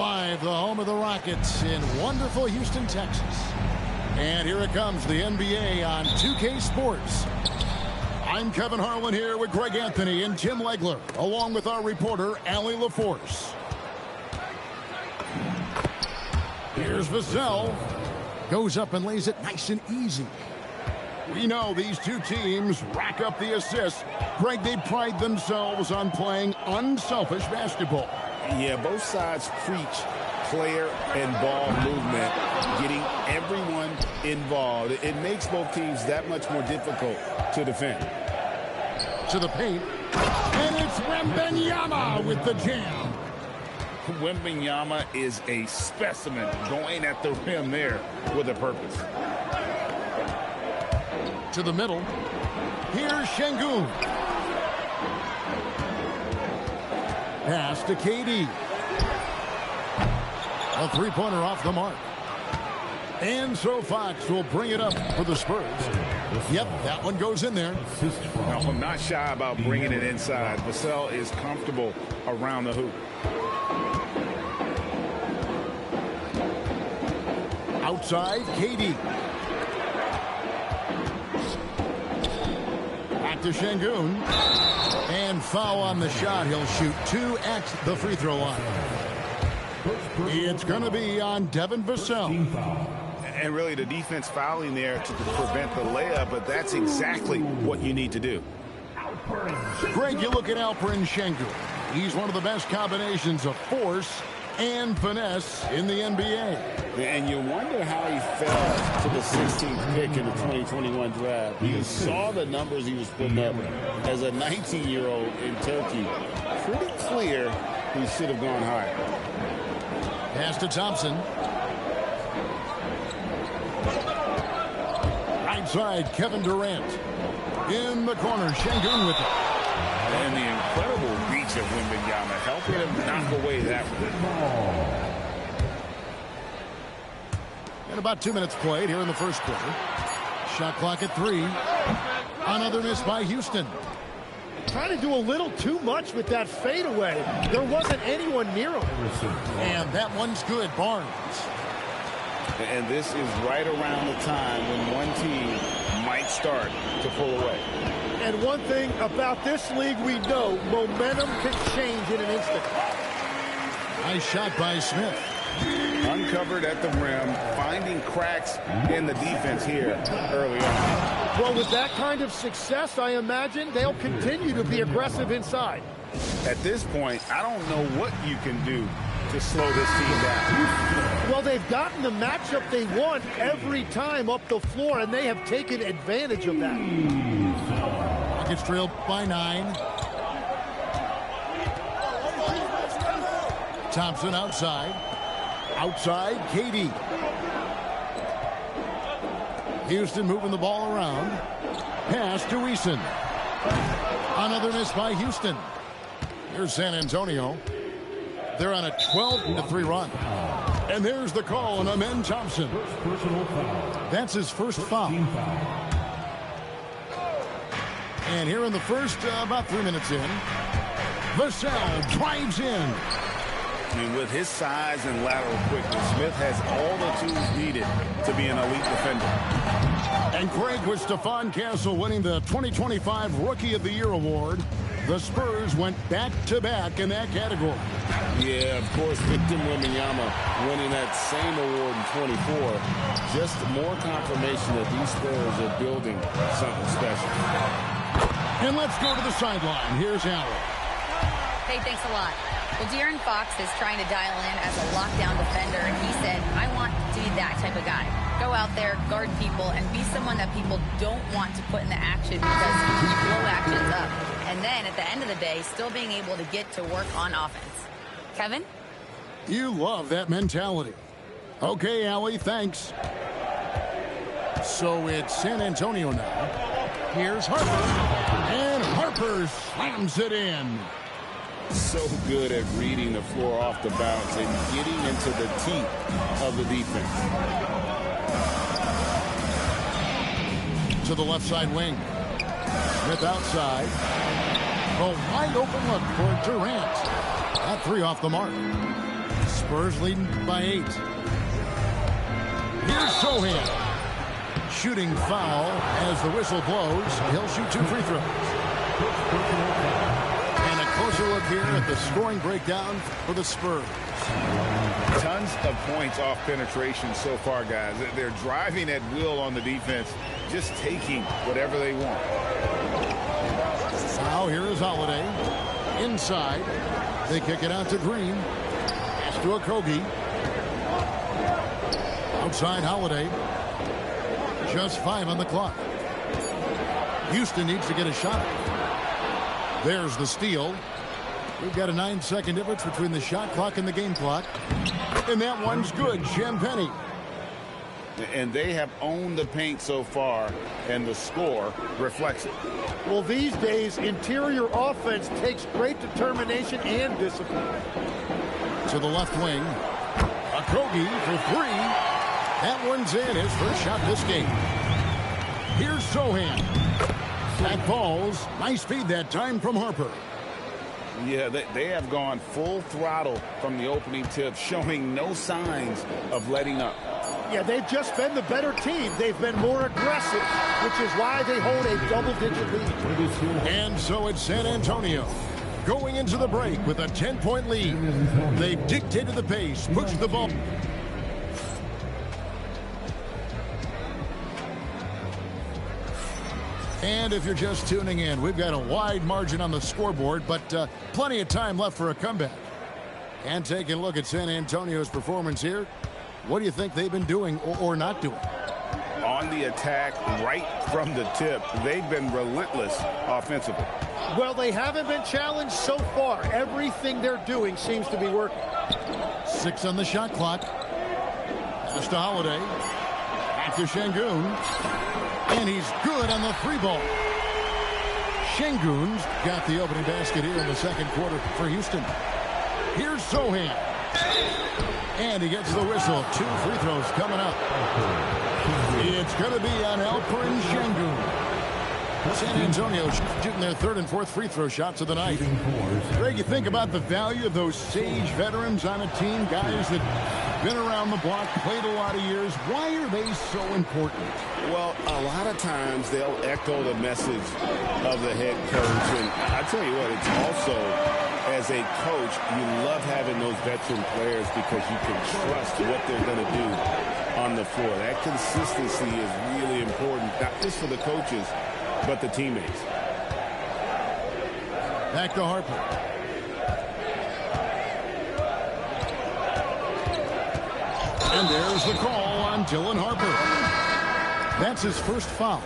PS5, the home of the Rockets in wonderful Houston, Texas. And here it comes, the NBA on 2K Sports. I'm Kevin Harlan here with Greg Anthony and Tim Legler, along with our reporter, Allie LaForce. Here's Vassell. Goes up and lays it nice and easy. We know these two teams rack up the assists. Greg, they pride themselves on playing unselfish basketball. Yeah, both sides preach player and ball movement, getting everyone involved. It makes both teams that much more difficult to defend. To the paint, and it's Wembanyama with the jam. Wembanyama is a specimen going at the rim there with a purpose. To the middle. Here's Şengün. Pass to KD. A three-pointer off the mark. And so Fox will bring it up for the Spurs. Yep, that one goes in there. No, I'm not shy about bringing it inside. Vassell is comfortable around the hoop. Outside, KD. Back to Şengün. And foul on the shot. He'll shoot 2 at the free throw line. It's going to be on Devin Vassell. And really the defense fouling there to prevent the layup, but that's exactly what you need to do. Greg, you look at Alperen Şengün. He's one of the best combinations of force and finesse in the NBA. And you wonder how he fell to the 16th pick in the 2021 draft. You saw the numbers he was putting up as a 19-year-old in Turkey. Pretty clear he should have gone higher. Pass to Thompson. Right side, Kevin Durant. In the corner, Şengün with it. And the incredible reach of Wembanyama, helping him knock away that one. And about 2 minutes played here in the first quarter. Shot clock at 3. Another miss by Houston. Trying to do a little too much with that fadeaway. There wasn't anyone near him. And that one's good, Barnes. And this is right around the time when one team might start to pull away. And one thing about this league we know, momentum can change in an instant. Nice shot by Smith. Uncovered at the rim, finding cracks in the defense here early on. Well, with that kind of success, I imagine they'll continue to be aggressive inside. At this point, I don't know what you can do to slow this team down. Well, they've gotten the matchup they want every time up the floor, and they have taken advantage of that. Rockets trailed by 9. Thompson outside. Outside, KD. Houston moving the ball around. Pass to Eason. Another miss by Houston. Here's San Antonio. They're on a 12-3 run. And there's the call on Amen Thompson. That's his first foul. And here in the first, about 3 minutes in, Vassell drives in. And with his size and lateral quickness, Smith has all the tools needed to be an elite defender. And Craig, with Stephon Castle winning the 2025 Rookie of the Year award, the Spurs went back-to-back in that category. Yeah, of course, Victor Wembanyama winning that same award in 24. Just more confirmation that these Spurs are building something special. And let's go to the sideline. Here's Allen. Hey, thanks a lot. Well, De'Aaron Fox is trying to dial in as a lockdown defender, and he said, I want to be that type of guy. Go out there, guard people, and be someone that people don't want to put in the action because you blow actions up. And then, at the end of the day, still being able to get to work on offense. Kevin? You love that mentality. Okay, Allie, thanks. So it's San Antonio now. Here's Harper. And Harper slams it in. So good at reading the floor off the bounce and getting into the teeth of the defense. To the left side wing. Smith outside. A wide open look for Durant. That 3 off the mark. Spurs leading by 8. Here's Sohan. Shooting foul as the whistle blows. He'll shoot 2 free throws. And a closer look here at the scoring breakdown for the Spurs. Tons of points off penetration so far, guys. They're driving at will on the defense, just taking whatever they want. Now here is Holiday. Inside. They kick it out to Green. Pass to Okogie. Outside Holiday. Just 5 on the clock. Houston needs to get a shot. There's the steal. We've got a 9-second difference between the shot clock and the game clock. And that one's good. Champagny. And they have owned the paint so far, and the score reflects it. Well, these days, interior offense takes great determination and discipline. To the left wing. Okogie for 3. That one's in. His first shot this game. Here's Sohan. That falls. Nice feed that time from Harper. Yeah, they have gone full throttle from the opening tip, showing no signs of letting up. Yeah, they've just been the better team. They've been more aggressive, which is why they hold a double-digit lead. And so it's San Antonio going into the break with a 10-point lead. They've dictated the pace, pushed the ball. And if you're just tuning in, we've got a wide margin on the scoreboard, but plenty of time left for a comeback. And taking a look at San Antonio's performance here, what do you think they've been doing or not doing? On the attack, right from the tip, they've been relentless offensively. Well, they haven't been challenged so far. Everything they're doing seems to be working. 6 on the shot clock. Just a Holiday. Back to Şengün. And he's good on the 3-ball. Şengün's got the opening basket here in the second quarter for Houston. Here's Sohan. And he gets the whistle. 2 free throws coming up. It's going to be on Alperen Şengün. San Antonio shooting their 3rd and 4th free throw shots of the night. Greg, you think about the value of those sage veterans on a team, guys that been around the block, played a lot of years. Why are they so important? Well, a lot of times they'll echo the message of the head coach. And I tell you what, it's also, as a coach, you love having those veteran players because you can trust what they're going to do on the floor. That consistency is really important, not just for the coaches, but the teammates. Back to Harper. And there's the call on Dylan Harper. That's his first foul.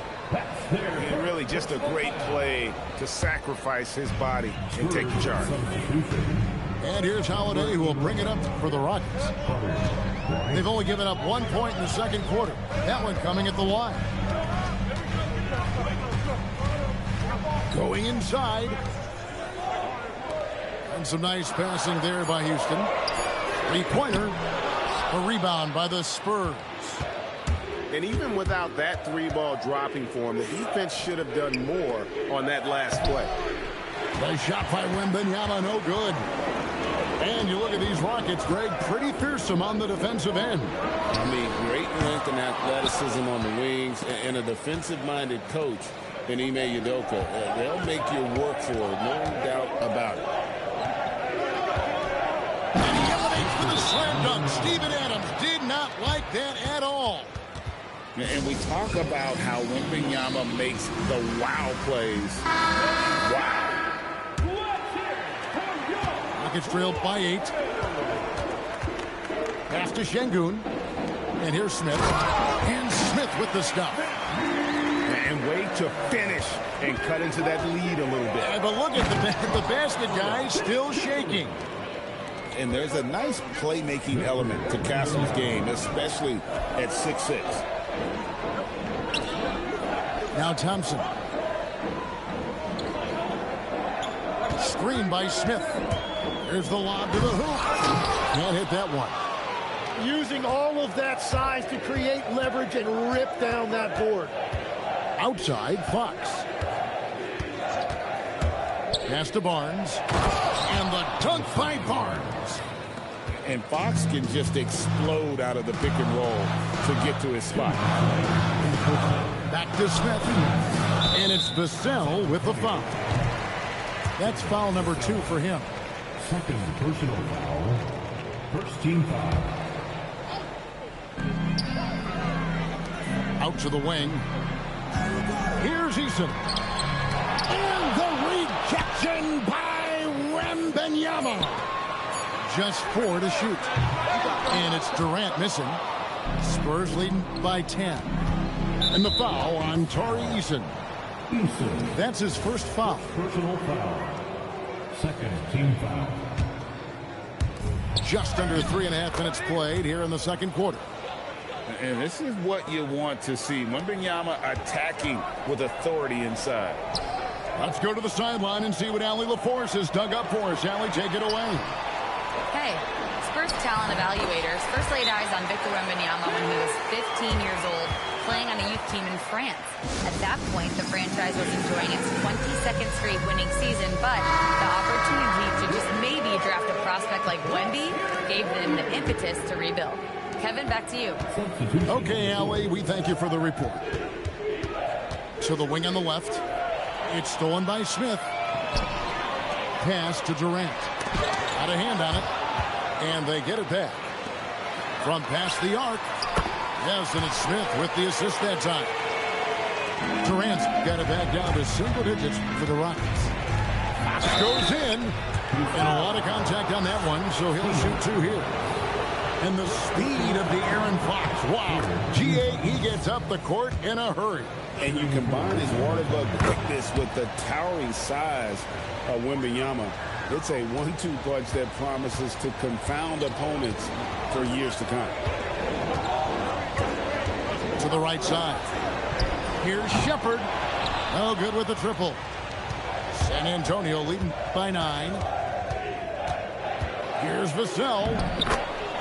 And really just a great play to sacrifice his body and take the charge. And here's Holiday, who will bring it up for the Rockets. They've only given up 1 point in the second quarter. That one coming at the line. Going inside. And some nice passing there by Houston. 3-pointer. A rebound by the Spurs. And even without that 3-ball dropping for him, the defense should have done more on that last play. Nice shot by Wembanyama, no good. And you look at these Rockets, Greg, pretty fearsome on the defensive end. I mean, great length and athleticism on the wings, and a defensive-minded coach in Ime Udoka. They'll make you work for it, no doubt about it. And he elevates for the slam dunk. Steven Adams did not like that at all. And we talk about how Wembanyama makes the wow plays. Wow. Rockets trailed by 8. Pass to Şengün. And here's Smith. And Smith with the stop. And way to finish and cut into that lead a little bit. But look at the basket guy still shaking. And there's a nice playmaking element to Castle's game, especially at 6'6". Now Thompson. Screen by Smith. There's the lob to the hoop. Can't hit that one. Using all of that size to create leverage and rip down that board. Outside, Fox. Pass to Barnes. And the dunk by Barnes. And Fox can just explode out of the pick and roll to get to his spot. Back to Smith. And it's Vassell with the foul. That's foul number 2 for him. Second personal foul. First team foul. Out to the wing. Here's Eason. And the rejection by Wembanyama. Just 4 to shoot. And it's Durant missing. Spurs leading by 10. And the foul on Tari Eason. That's his first foul. Personal foul. Second team foul. Just under 3.5 minutes played here in the second quarter. And this is what you want to see. Wembanyama attacking with authority inside. Let's go to the sideline and see what Allie LaForce has dug up for us. Allie, take it away. Hey, Spurs talent evaluators first laid eyes on Victor Wembanyama when he was 15 years old, playing on a youth team in France. At that point, the franchise was enjoying its 22nd straight winning season, but the opportunity to just maybe draft a prospect like Wemby gave them the impetus to rebuild. Kevin, back to you. Okay, Allie, we thank you for the report. To the wing on the left. It's stolen by Smith. Pass to Durant. Got a hand on it. And they get it back. From past the arc. Yes, and it's Smith with the assist that time. Durant's got it back down to single digits for the Rockets. Fox goes in. And a lot of contact on that one, so he'll shoot 2 here. And the speed of the Aaron Fox. Wow. G.A., he gets up the court in a hurry. And you combine his water bug quickness with the towering size of Wembanyama. It's a 1-2 punch that promises to confound opponents for years to come. To the right side. Here's Shepherd. No good with the triple. San Antonio leading by 9. Here's Vassell.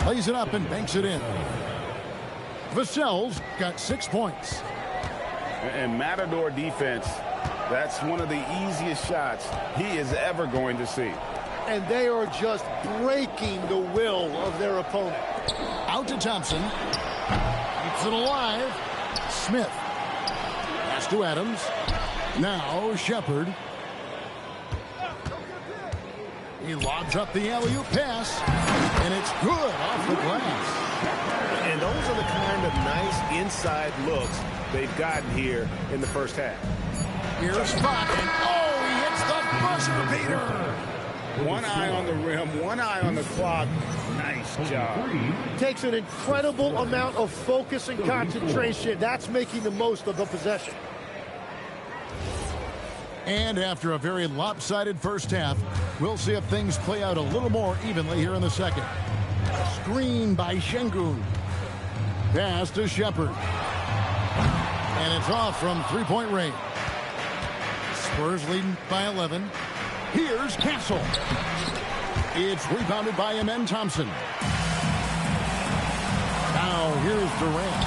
Plays it up and banks it in. Vassell's got 6 points. And Matador defense, that's one of the easiest shots he is ever going to see. And they are just breaking the will of their opponent. Out to Thompson. Keeps it alive. Smith. Pass to Adams. Now Shepherd. He lobs up the alley-oop pass. And it's good off the glass. And those are the kind of nice inside looks they've gotten here in the first half. Here's Fox. And oh, he hits the buzzer beater. One eye on the rim, one eye on the clock. Nice job. Takes an incredible amount of focus and concentration. That's making the most of the possession. And after a very lopsided first half, we'll see if things play out a little more evenly here in the second. Screen by Şengün. Pass to Shepherd. And it's off from three-point range. Spurs leading by 11. Here's Castle. It's rebounded by Amen Thompson. Now here's Durant.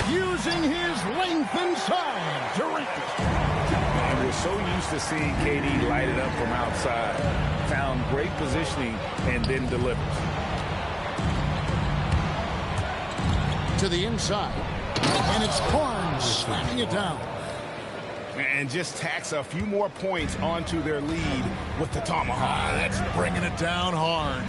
Using his length inside. Durant. And we're so used to seeing KD light it up from outside. Found great positioning and then delivers. To the inside. And it's Barnes slamming it down. And just tacks a few more points onto their lead with the tomahawk. That's bringing it down hard.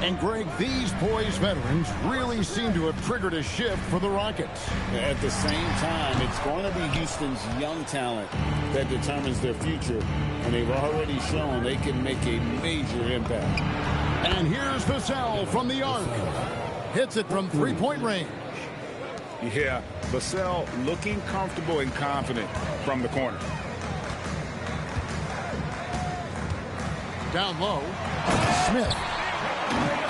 And Greg, these boys veterans really seem to have triggered a shift for the Rockets. At the same time, it's going to be Houston's young talent that determines their future. And they've already shown they can make a major impact. And here's Vassell from the arc. Hits it from three-point range. Yeah, Vassell looking comfortable and confident from the corner. Down low, Smith.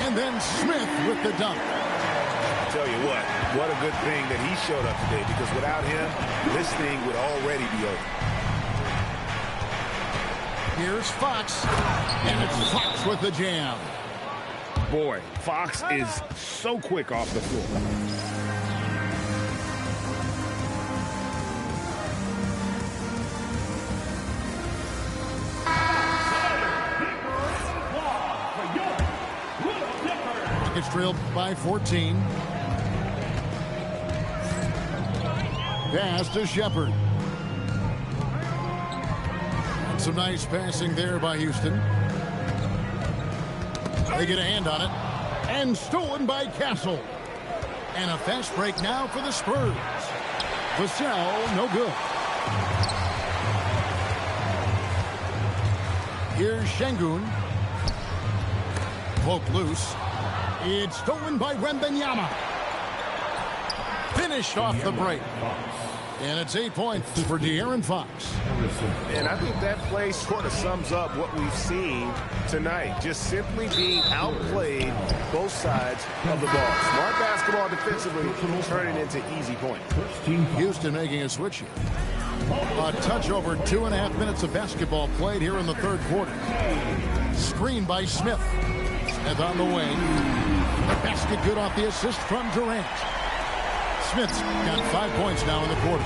And then Smith with the dunk. I tell you what a good thing that he showed up today, because without him, this thing would already be over. Here's Fox. And it's Fox with the jam. Boy, Fox is so quick off the floor. Rockets trail by 14. Pass to Shepard. And some nice passing there by Houston. They get a hand on it. And stolen by Castle. And a fast break now for the Spurs. Vassell, no good. Here's Şengün. Poke loose. It's stolen by Wembanyama. Finished off the break. And it's 8 points for De'Aaron Fox. And I think that play sort of sums up what we've seen tonight. Just simply being outplayed both sides of the ball. Smart basketball defensively, turning into easy points. Houston making a switch here. A touch over 2.5 minutes of basketball played here in the third quarter. Screen by Smith. Smith on the wing. The basket good off the assist from Durant. Smith's got 5 points now in the quarter.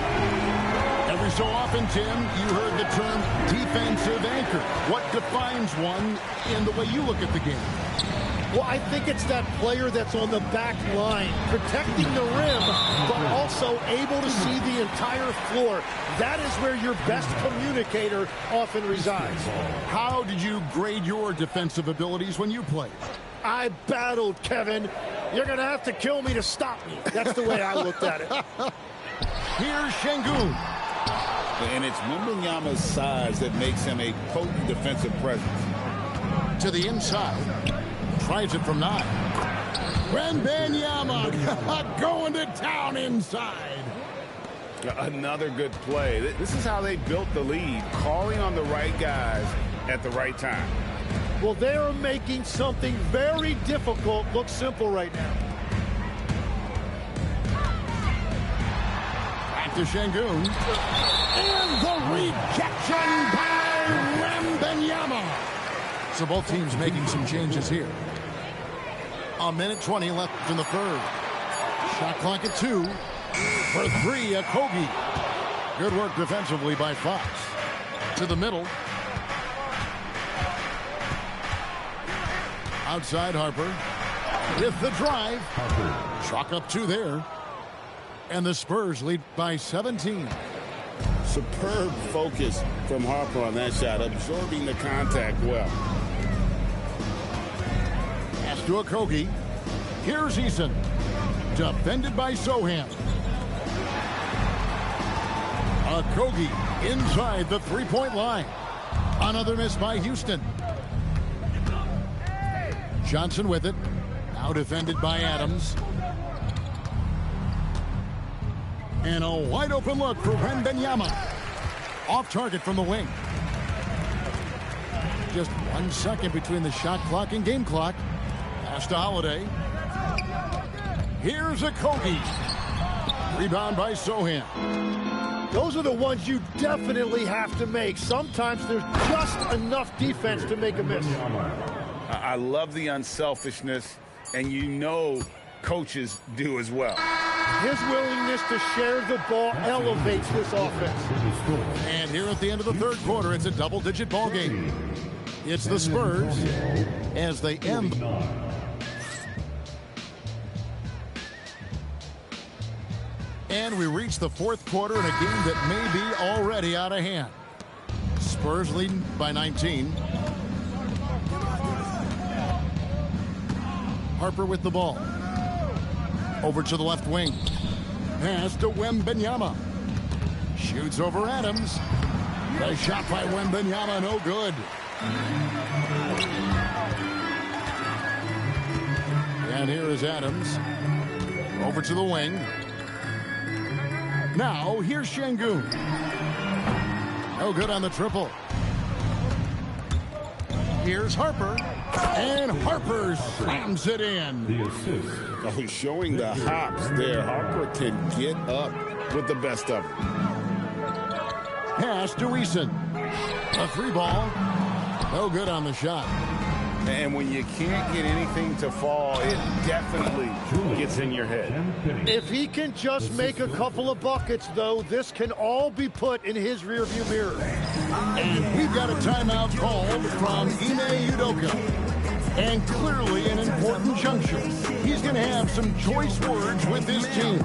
Every so often, Tim, you heard the term defensive anchor. What defines one in the way you look at the game? Well, I think it's that player that's on the back line, protecting the rim, but also able to see the entire floor. That is where your best communicator often resides. How did you grade your defensive abilities when you played? I battled, Kevin. You're going to have to kill me to stop me. That's the way I looked at it. Here's Şengün. And it's Wembanyama's size that makes him a potent defensive presence. To the inside. Tries it from 9. Wembanyama going to town inside. Another good play. This is how they built the lead, calling on the right guys at the right time. Well, they are making something very difficult look simple right now. Back to Şengün. And the rejection by Wembanyama. So both teams making some changes here. 1:20 left in the third. Shot clock at 2. For 3, Okogie. Good work defensively by Fox. To the middle. Outside Harper. With the drive. Chalk up 2 there. And the Spurs lead by 17. Superb focus from Harper on that shot, absorbing the contact well. Pass to Okogie. Here's Eason. Defended by Sohan. Okogie inside the three-point line. Another miss by Houston. Johnson with it. Now defended by Adams. And a wide open look for Wembanyama. Off target from the wing. Just 1 second between the shot clock and game clock. Pass to Holiday. Here's Okogie. Rebound by Sohan. Those are the ones you definitely have to make. Sometimes there's just enough defense to make a miss. I love the unselfishness, and you know coaches do as well. His willingness to share the ball elevates this offense. And here at the end of the third quarter, it's a double-digit ball game. It's the Spurs as they end. And we reach the fourth quarter in a game that may be already out of hand. Spurs leading by 19. Harper with the ball. Over to the left wing. Pass to Wembanyama. Shoots over Adams. A shot by Wembanyama, no good. And here is Adams. Over to the wing. Now, here's Şengün. No good on the triple. Here's Harper. And Harper slams it in. The assist. Oh, showing the hops there. Harper can get up with the best of it. Pass to Eason. A 3-ball. No good on the shot. And when you can't get anything to fall, it definitely gets in your head. If he can just make a couple of buckets, though, this can all be put in his rearview mirror. And we've got a timeout called from Ime Udoka. And clearly an important juncture. He's going to have some choice words with his team.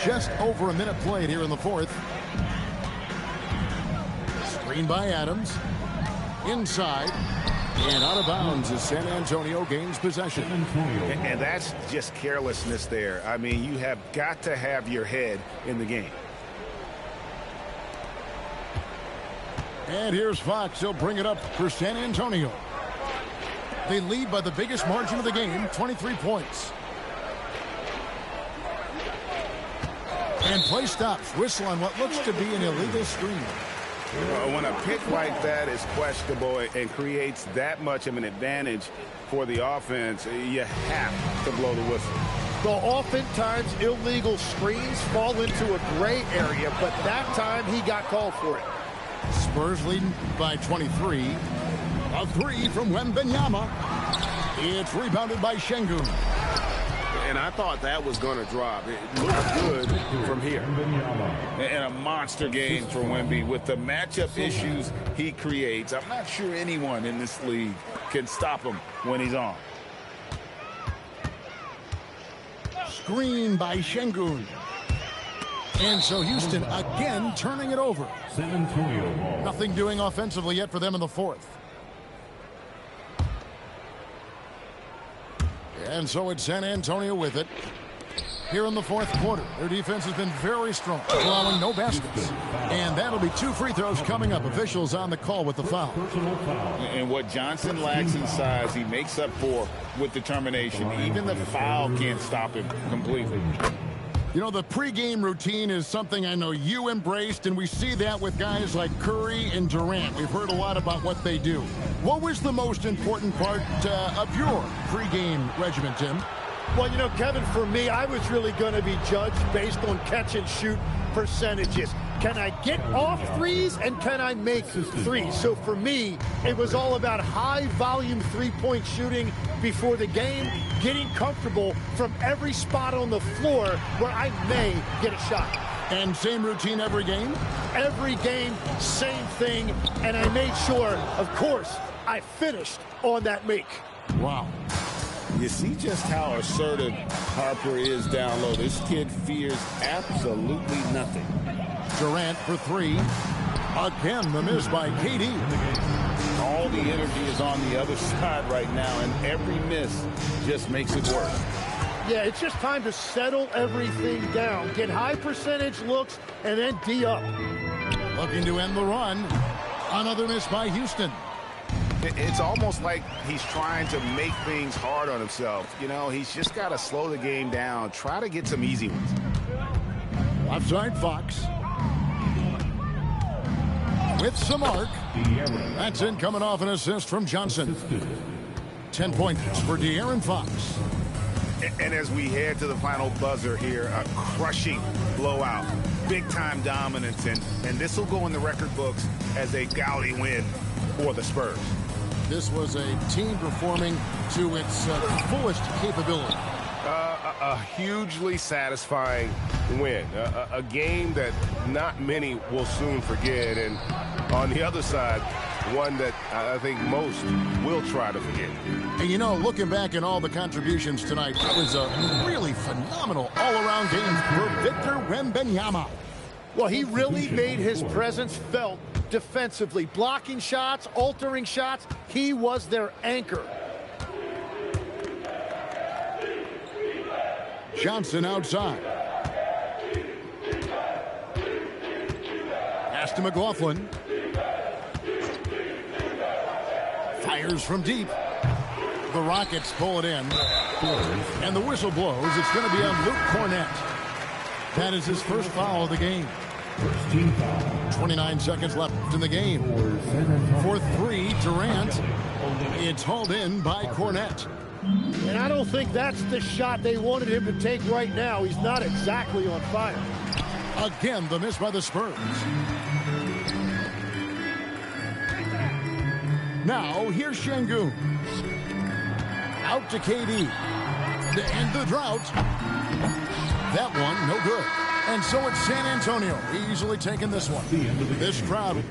Just over a minute played here in the fourth. Screen by Adams. Inside. And out of bounds as San Antonio gains possession. And that's just carelessness there. I mean, you have got to have your head in the game. And here's Fox. He'll bring it up for San Antonio. They lead by the biggest margin of the game, 23 points. And play stops. Whistle on what looks to be an illegal screen. When a pick like that is questionable and creates that much of an advantage for the offense, you have to blow the whistle. Well, oftentimes illegal screens fall into a gray area, but that time he got called for it. Spurs leading by 23. A three from Wembanyama. It's rebounded by Şengün. And I thought that was going to drop. It looked good from here. And a monster game for Wemby with the matchup issues he creates. I'm not sure anyone in this league can stop him when he's on. Screen by Şengün. And so Houston again turning it over. Nothing doing offensively yet for them in the fourth. And so it's San Antonio with it. Here in the fourth quarter, their defense has been very strong, allowing no baskets. And that'll be 2 free throws coming up. Officials on the call with the foul. And what Johnson lacks in size, he makes up for with determination. Even the foul can't stop him completely. You know, the pregame routine is something I know you embraced, and we see that with guys like Curry and Durant. We've heard a lot about what they do. What was the most important part of your pregame regimen, Tim? Well, you know, Kevin, for me, I was really going to be judged based on catch and shoot percentages. Can I get off threes and can I make threes? So for me, it was all about high volume three-point shooting before the game, getting comfortable from every spot on the floor where I may get a shot. And same routine every game? Every game, same thing. And I made sure, of course, I finished on that make. Wow. You see just how assertive Harper is down low. This kid fears absolutely nothing. Durant for three. Again, the miss by KD. All the energy is on the other side right now, and every miss just makes it worse. Yeah, it's just time to settle everything down. Get high percentage looks, and then D up. Looking to end the run. Another miss by Houston. It's almost like he's trying to make things hard on himself. You know, he's just got to slow the game down. Try to get some easy ones. Left side, Fox. With some arc. That's in, coming off an assist from Johnson. 10 points for De'Aaron Fox. And as we head to the final buzzer here, a crushing blowout. Big-time dominance, and this will go in the record books as a gaudy win for the Spurs. This was a team performing to its fullest capability. A hugely satisfying win. A game that not many will soon forget. And on the other side, one that I think most will try to forget. And you know, looking back at all the contributions tonight, it was a really phenomenal all-around game for Victor Wembanyama. Well, he really made his presence felt defensively. Blocking shots, altering shots. He was their anchor. Johnson outside. Pass to McLaughlin. Fires from deep. The Rockets pull it in. And the whistle blows. It's going to be on Luke Cornett. That is his first foul of the game. 29 seconds left in the game. For three, Durant. It's hauled in by Cornett. And I don't think that's the shot they wanted him to take right now. He's not exactly on fire. Again, the miss by the Spurs. Now, here's Şengün. Out to KD. To end the drought. That one, no good. And so it's San Antonio easily taking this one. This crowd